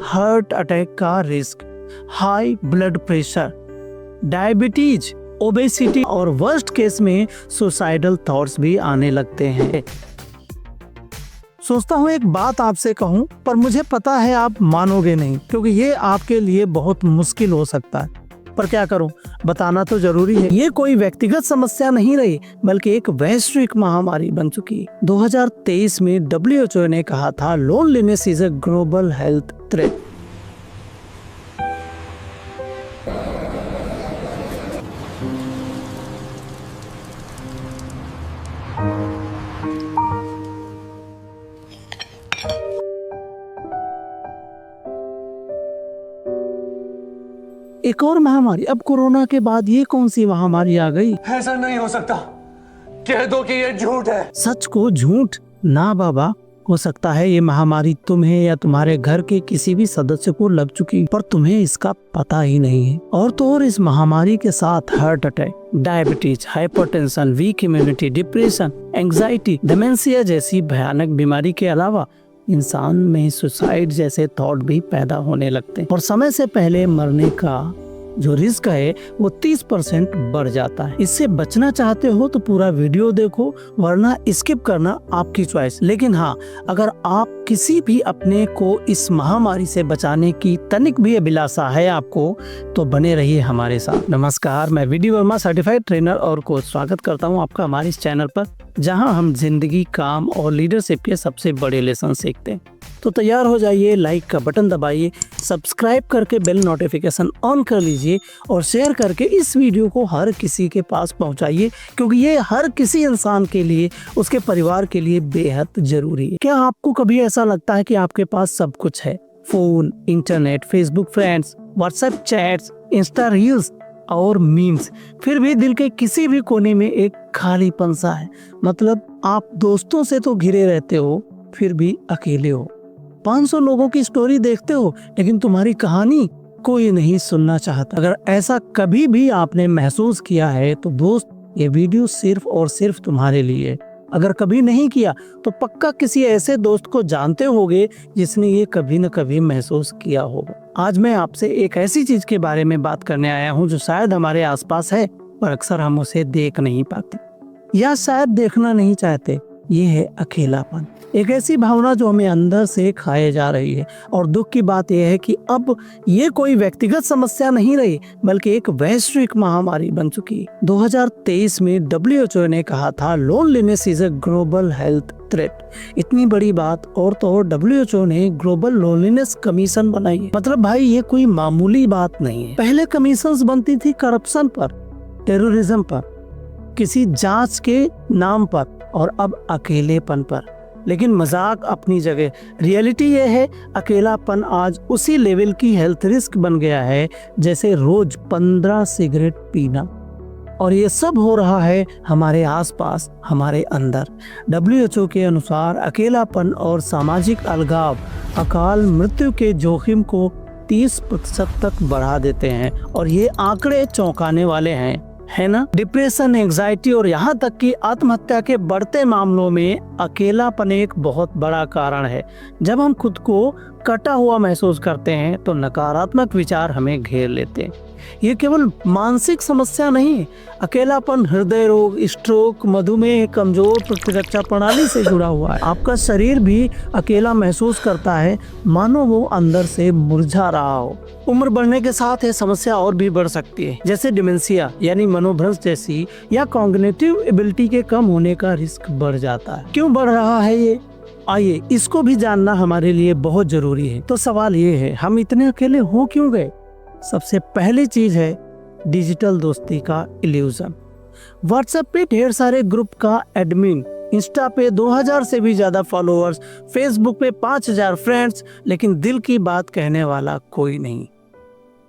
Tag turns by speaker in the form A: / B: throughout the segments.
A: Heart attack का risk, high blood pressure, diabetes, obesity और worst case में suicidal thoughts भी आने लगते हैं। सोचता हूँ एक बात आपसे कहूँ, पर मुझे पता है आप मानोगे नहीं, क्योंकि ये आपके लिए बहुत मुश्किल हो सकता है। पर क्या करूं, बताना तो जरूरी है। ये कोई व्यक्तिगत समस्या नहीं रही, बल्कि एक वैश्विक महामारी बन चुकी है। 2023 में WHO ने कहा था, loneliness is a global health threat. एक और महामारी, अब कोरोना के बाद ये कौन सी महामारी आ गई?
B: ऐसा नहीं हो सकता, कह दो कि ये झूठ है।
A: सच को झूठ ना बाबा, हो सकता है ये महामारी तुम्हें या तुम्हारे घर के किसी भी सदस्य को लग चुकी, पर तुम्हें इसका पता ही नहीं है। और तो और इस महामारी के साथ heart attack, diabetes, hypertension, weak immunity, depression, anxiety, dementia जैसी भयानक बीमारी के अलावा इंसान में सुसाइड जैसे थॉट भी पैदा होने लगते हैं और समय से पहले मरने का जो रिस्क है वो 30% बढ़ जाता है। इससे बचना चाहते हो तो पूरा वीडियो देखो, वरना स्किप करना आपकी चॉइस। लेकिन हाँ, अगर आप किसी भी अपने को इस महामारी से बचाने की तनिक भी अभिलाषा है आपको, तो बने रहिए हमारे साथ। नमस्कार, मैं वीडी वर्मा, सर्टिफाइड ट्रेनर और कोच। स्वागत करता हूँ आपका हमारे इस चैनल पर, जहाँ हम जिंदगी, काम और लीडरशिप के सबसे बड़े लेसन सीखते हैं। तो तैयार हो जाइए, लाइक का बटन दबाइए, सब्सक्राइब करके बेल नोटिफिकेशन ऑन कर लीजिए और शेयर करके इस वीडियो को हर किसी के पास पहुंचाइए, क्योंकि ये हर किसी इंसान के लिए, उसके परिवार के लिए बेहद जरूरी है। क्या आपको कभी ऐसा लगता है कि आपके पास सब कुछ है? Phone, internet, Facebook friends, WhatsApp chats, Insta reels और मीम्स, फिर भी दिल के किसी भी कोने में एक खालीपन सा है। मतलब आप दोस्तों से तो घिरे रहते हो, फिर भी अकेले हो। 500 लोगों की स्टोरी देखते हो, लेकिन तुम्हारी कहानी कोई नहीं सुनना चाहता। अगर ऐसा कभी भी आपने महसूस किया है तो दोस्त, ये वीडियो सिर्फ और सिर्फ तुम्हारे लिए। अगर कभी नहीं किया तो पक्का किसी ऐसे दोस्त को जानते होगे जिसने ये कभी न कभी महसूस किया होगा। आज मैं आपसे एक ऐसी चीज के बारे में बात करने आया हूँ जो शायद हमारे आसपास है, पर अक्सर हम उसे देख नहीं पाते या शायद देखना नहीं चाहते। ये है अकेलापन, एक ऐसी भावना जो हमें अंदर से खाए जा रही है। और दुख की बात यह है कि अब ये कोई व्यक्तिगत समस्या नहीं रही, बल्कि एक वैश्विक महामारी बन चुकी है। 2023 में WHO ने कहा था, loneliness is a global health threat. इतनी बड़ी बात, और तो और WHO ने ग्लोबल लोनलीनेस कमीशन बनाई है। मतलब भाई, ये कोई मामूली बात नहीं है। पहले कमीशन बनती थी करप्शन पर, टेररिज्म पर, किसी जांच के नाम पर, और अब अकेलेपन पर। लेकिन मजाक अपनी जगह, रियलिटी ये है, अकेलापन आज उसी लेवल की हेल्थ रिस्क बन गया है जैसे रोज 15 सिगरेट पीना। और ये सब हो रहा है हमारे आसपास, हमारे अंदर। WHO के अनुसार अकेलापन और सामाजिक अलगाव अकाल मृत्यु के जोखिम को 30% तक बढ़ा देते हैं। और ये आंकड़े चौंकाने वाले हैं, है ना? डिप्रेशन, एंजाइटी और यहाँ तक कि आत्महत्या के बढ़ते मामलों में अकेलापन एक बहुत बड़ा कारण है। जब हम खुद को कटा हुआ महसूस करते हैं तो नकारात्मक विचार हमें घेर लेते हैं। ये केवल मानसिक समस्या नहीं है, अकेलापन हृदय रोग, स्ट्रोक, मधुमेह, कमजोर प्रतिरक्षा प्रणाली से जुड़ा हुआ है। आपका शरीर भी अकेला महसूस करता है, मानो वो अंदर से मुरझा रहा हो। उम्र बढ़ने के साथ ये समस्या और भी बढ़ सकती है, जैसे डिमेंशिया यानी मनोभ्रंश जैसी, या कॉग्निटिव एबिलिटी के कम होने का रिस्क बढ़ जाता है। क्यों बढ़ रहा है ये? आइए, इसको भी जानना हमारे लिए बहुत जरूरी है। तो सवाल ये है, हम इतने अकेले हो क्यों गए? सबसे पहली चीज है डिजिटल दोस्ती का इल्यूजन। व्हाट्सएप पे ढेर सारे ग्रुप का एडमिन, इंस्टा पे 2000 से भी ज्यादा फॉलोअर्स, फेसबुक पे 5000 फ्रेंड्स, लेकिन दिल की बात कहने वाला कोई नहीं।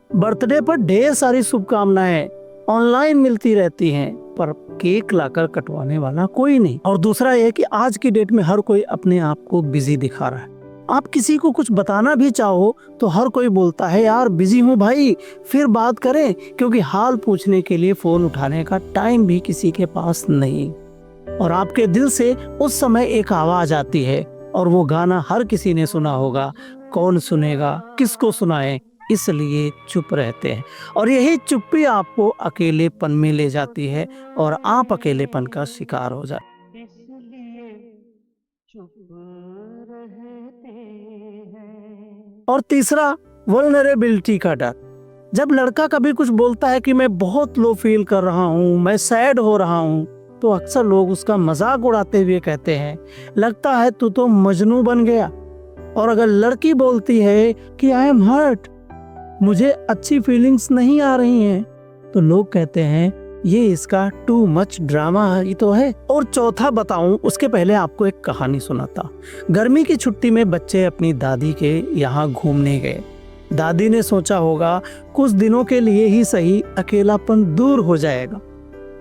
A: बर्थडे पर ढेर सारी शुभकामनाएं ऑनलाइन मिलती रहती हैं, पर केक लाकर कटवाने वाला कोई नहीं। और दूसरा यह कि आज की डेट में हर कोई अपने आप को बिजी दिखा रहा है। आप किसी को कुछ बताना भी चाहो तो हर कोई बोलता है, यार बिजी हूँ भाई, फिर बात करें, क्योंकि हाल पूछने के लिए फोन उठाने का टाइम भी किसी के पास नहीं। और आपके दिल से उस समय एक आवाज आती है, और वो गाना हर किसी ने सुना होगा, कौन सुनेगा, किसको सुनाए, इसलिए चुप रहते हैं। और यही चुप्पी आपको अकेलेपन में ले जाती है और आप अकेलेपन का शिकार हो जाते। और तीसरा, वल्नरेबिलिटी का डर। जब लड़का कभी कुछ बोलता है कि मैं बहुत लो फील कर रहा हूँ, मैं सैड हो रहा हूँ, तो अक्सर लोग उसका मजाक उड़ाते हुए कहते हैं, लगता है तू तो मजनू बन गया। और अगर लड़की बोलती है कि आई एम हर्ट, मुझे अच्छी फीलिंग्स नहीं आ रही हैं, तो लोग कहते हैं ये इसका टू मच ड्रामा ही तो है। और चौथा बताऊं उसके पहले आपको एक कहानी सुनाता। गर्मी की छुट्टी में बच्चे अपनी दादी के यहाँ घूमने गए। दादी ने सोचा होगा कुछ दिनों के लिए ही सही अकेलापन दूर हो जाएगा।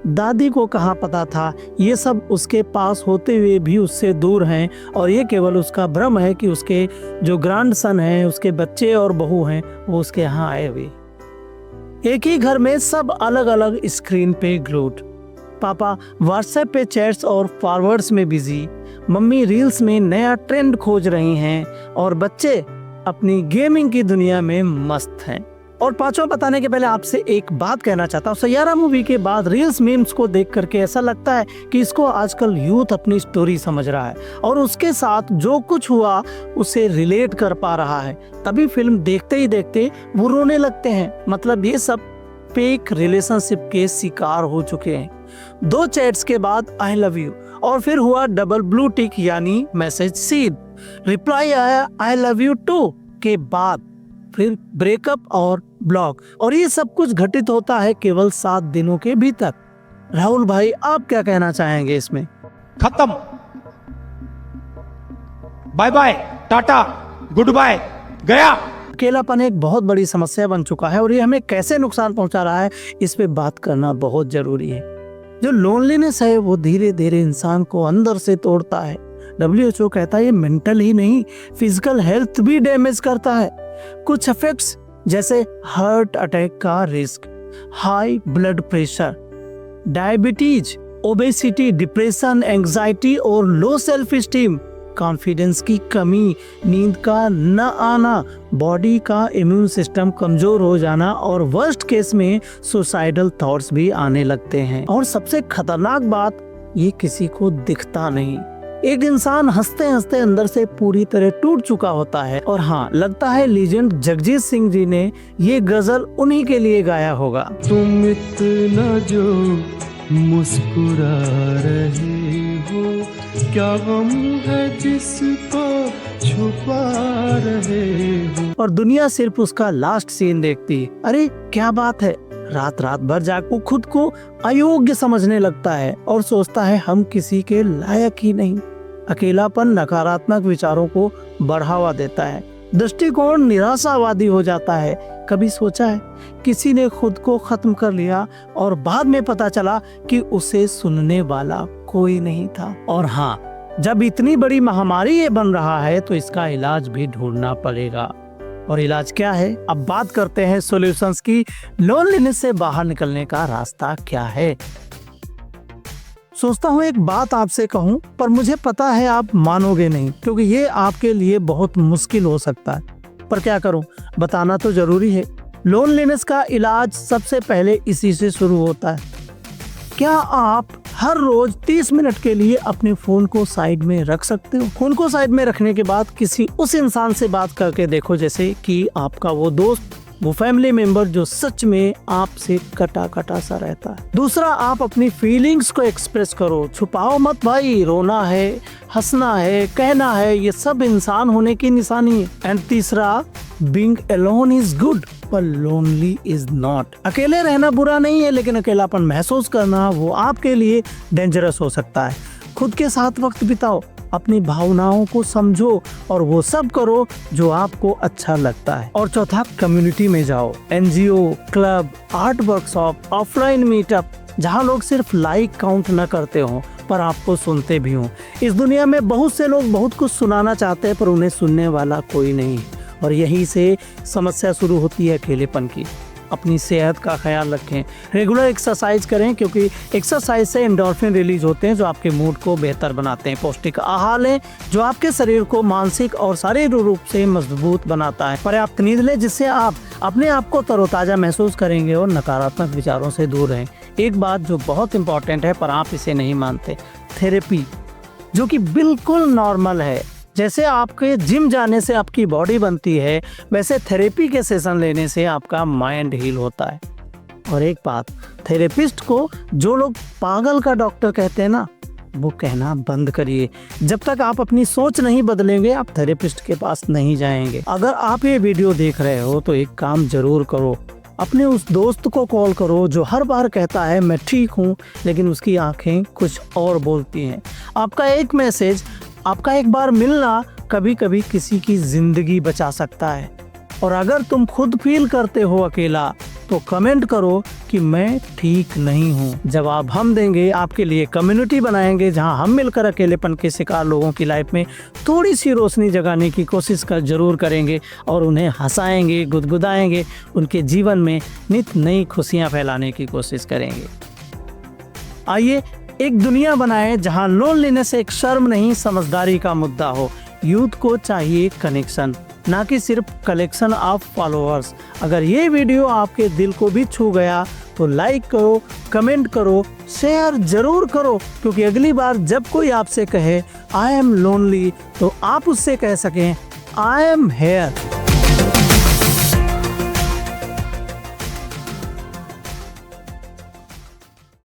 A: दादी को कहाँ पता था ये सब उसके पास होते हुए भी उससे दूर हैं और ये केवल उसका भ्रम है कि उसके जो ग्रैंडसन हैं, उसके बच्चे और बहू हैं, वो उसके यहाँ आए हुए। एक ही घर में सब अलग अलग स्क्रीन पे ग्लूड। पापा व्हाट्सएप पे चैट्स और फॉरवर्ड्स में बिजी, मम्मी रील्स में नया ट्रेंड खोज रही हैं और बच्चे अपनी गेमिंग की दुनिया में मस्त हैं। और पांचवा बताने के पहले आपसे एक बात कहना चाहता हूँ। सैयारा मूवी के बाद रील्स मीम्स को देख करके ऐसा लगता है कि इसको आजकल यूथ अपनी स्टोरी समझ रहा है और उसके साथ जो कुछ हुआ उसे रिलेट कर पा रहा है, तभी फिल्म देखते ही देखते वो रोने लगते हैं। मतलब ये सब फेक रिलेशनशिप के शिकार हो चुके हैं। 2 चैट्स के बाद आई लव यू और फिर हुआ डबल ब्लू टिक यानी मैसेज सीड, रिप्लाई आया आई लव यू टू के बाद फिर ब्रेकअप और ब्लॉक, और ये सब कुछ घटित होता है केवल 7 दिनों के भीतर। राहुल भाई, आप क्या कहना चाहेंगे इसमें?
C: खत्म, bye bye, tata, good, गया।
A: अकेलापन एक बहुत बड़ी समस्या बन चुका है और ये हमें कैसे नुकसान पहुंचा रहा है इस पे बात करना बहुत जरूरी है। जो लोनलीनेस है वो धीरे धीरे इंसान को अंदर से तोड़ता है। WHO कहता है ये मेंटल ही नहीं, फिजिकल हेल्थ भी डैमेज करता है। कुछ इफेक्ट्स जैसे हार्ट अटैक का risk, high blood pressure, diabetes, obesity, depression, anxiety और लो सेल्फ स्टीम, कॉन्फिडेंस की कमी, नींद का न आना, बॉडी का इम्यून सिस्टम कमजोर हो जाना और वर्स्ट केस में सुसाइडल थॉट्स भी आने लगते हैं। और सबसे खतरनाक बात, ये किसी को दिखता नहीं। एक इंसान हंसते हंसते अंदर से पूरी तरह टूट चुका होता है। और हाँ, लगता है लीजेंड जगजीत सिंह जी ने ये गजल उन्हीं के लिए गाया होगा।
D: तुम इतना जो मुस्कुरा रहे हो, क्या गम है जिसको छुपा रहे हो।
A: और दुनिया सिर्फ उसका लास्ट सीन देखती है। अरे क्या बात है, रात रात भर जाग वो खुद को अयोग्य समझने लगता है और सोचता है हम किसी के लायक ही नहीं। अकेलापन नकारात्मक विचारों को बढ़ावा देता है, दृष्टिकोण निराशावादी हो जाता है। कभी सोचा है किसी ने खुद को खत्म कर लिया और बाद में पता चला कि उसे सुनने वाला कोई नहीं था। और हाँ, जब इतनी बड़ी महामारी ये बन रहा है तो इसका इलाज भी ढूंढना पड़ेगा। और इलाज क्या है? अब बात करते हैं सॉल्यूशंस की। लोनलीनेस से बाहर निकलने का रास्ता क्या है? सोचता हूँ एक बात आपसे कहूँ, पर मुझे पता है आप मानोगे नहीं, क्योंकि ये आपके लिए बहुत मुश्किल हो सकता है। पर क्या करूँ, बताना तो जरूरी है। लोनलीनेस का इलाज सबसे पहले इसी से शुरू होता है। क्या आप हर रोज 30 मिनट के लिए अपने फोन को साइड में रख सकते हो? फोन को साइड में रखने के बाद किसी उस इंसान से बात करके देखो, जैसे कि आपका वो दोस्त, वो फैमिली मेंबर जो सच में आपसे कटा कटा सा रहता है। दूसरा, आप अपनी फीलिंग्स को एक्सप्रेस करो, छुपाओ मत भाई। रोना है, हंसना है, कहना है, ये सब इंसान होने की निशानी है। एंड तीसरा, बीइंग अलोन इज गुड पर लोनली इज नॉट। अकेले रहना बुरा नहीं है, लेकिन अकेलापन महसूस करना वो आपके लिए डेंजरस हो सकता है। खुद के साथ वक्त बिताओ, अपनी भावनाओं को समझो और वो सब करो जो आपको अच्छा लगता है। और चौथा, कम्युनिटी में जाओ, NGO, club, art workshop, offline meetup, जहाँ लोग सिर्फ लाइक काउंट न करते हो पर आपको सुनते भी हो। इस दुनिया में बहुत से लोग बहुत कुछ सुनाना चाहते हैं पर उन्हें सुनने वाला कोई नहीं, और यहीं से समस्या शुरू होती है अकेलेपन की। अपनी सेहत का ख्याल रखें, रेगुलर एक्सरसाइज करें, क्योंकि एक्सरसाइज से एंडोर्फिन रिलीज होते हैं जो आपके मूड को बेहतर बनाते हैं। पौष्टिक आहार लें जो आपके शरीर को मानसिक और शारीरिक रूप से मजबूत बनाता है। पर्याप्त नींद लें जिससे आप अपने आप को तरोताज़ा महसूस करेंगे और नकारात्मक विचारों से दूर रहें। एक बात जो बहुत इंपॉर्टेंट है पर आप इसे नहीं मानते, थेरेपी जो कि बिल्कुल नॉर्मल है। जैसे आपके जिम जाने से आपकी बॉडी बनती है, वैसे थेरेपी के सेशन लेने से आपका माइंड हील होता है। और एक बात, थेरेपिस्ट को जो लोग पागल का डॉक्टर कहते हैं ना, वो कहना बंद करिए। जब तक आप अपनी सोच नहीं बदलेंगे आप थेरेपिस्ट के पास नहीं जाएंगे। अगर आप ये वीडियो देख रहे हो तो एक काम जरूर करो, अपने उस दोस्त को कॉल करो जो हर बार कहता है मैं ठीक हूँ, लेकिन उसकी आंखें कुछ और बोलती हैं। आपका एक मैसेज, आपका एक बार मिलना कभी कभी किसी की जिंदगी बचा सकता है। और अगर तुम खुद फील करते हो अकेला तो कमेंट करो कि मैं ठीक नहीं हूँ। जवाब हम देंगे, आपके लिए कम्युनिटी बनाएंगे जहाँ हम मिलकर अकेलेपन के शिकार लोगों की लाइफ में थोड़ी सी रोशनी जगाने की कोशिश जरूर करेंगे और उन्हें हंसाएंगे, गुदगुदाएंगे, उनके जीवन में नित नई खुशियाँ फैलाने की कोशिश करेंगे। आइए एक दुनिया बनाए जहाँ लोनलीनेस एक शर्म नहीं समझदारी का मुद्दा हो। यूथ को चाहिए कनेक्शन, ना कि सिर्फ कलेक्शन ऑफ फॉलोअर्स। अगर ये वीडियो आपके दिल को भी छू गया तो लाइक करो, कमेंट करो, शेयर जरूर करो, क्योंकि अगली बार जब कोई आपसे कहे आई एम लोनली तो आप उससे कह सकें आई एम हेयर।